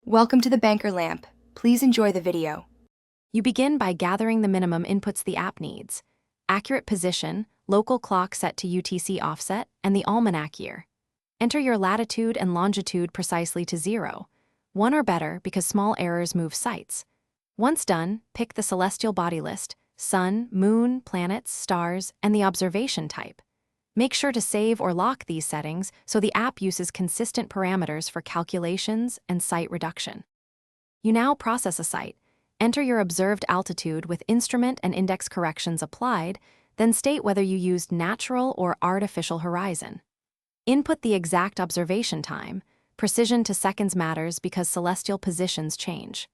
Welcome to the Banker Lamp. Please enjoy the video. You begin by gathering the minimum inputs the app needs: accurate position, local clock set to UTC offset, and the almanac year. Enter your latitude and longitude precisely to 0, 1 or better because small errors move sites. Once done, pick the celestial body list: sun, moon, planets, stars, and the observation type. Make sure to save or lock these settings so the app uses consistent parameters for calculations and site reduction. You now process a site. Enter your observed altitude with instrument and index corrections applied, then state whether you used natural or artificial horizon. Input the exact observation time. Precision to seconds matters because celestial positions change.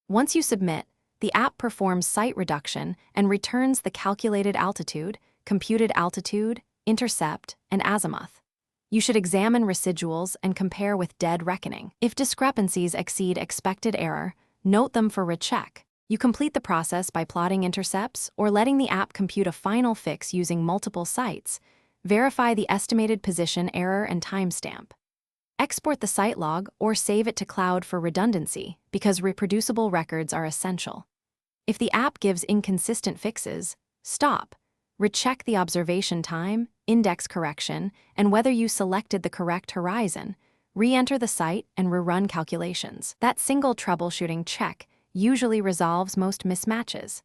Once you submit, the app performs site reduction and returns the calculated altitude, computed altitude, intercept, and azimuth. You should examine residuals and compare with dead reckoning. If discrepancies exceed expected error, note them for recheck. You complete the process by plotting intercepts or letting the app compute a final fix using multiple sites. Verify the estimated position, error, and timestamp. Export the site log or save it to cloud for redundancy because reproducible records are essential. If the app gives inconsistent fixes, stop. Recheck the observation time, index correction, and whether you selected the correct horizon. Re-enter the site and rerun calculations. That single troubleshooting check usually resolves most mismatches.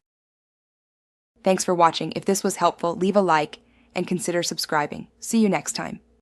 Thanks for watching. If this was helpful, leave a like and consider subscribing. See you next time.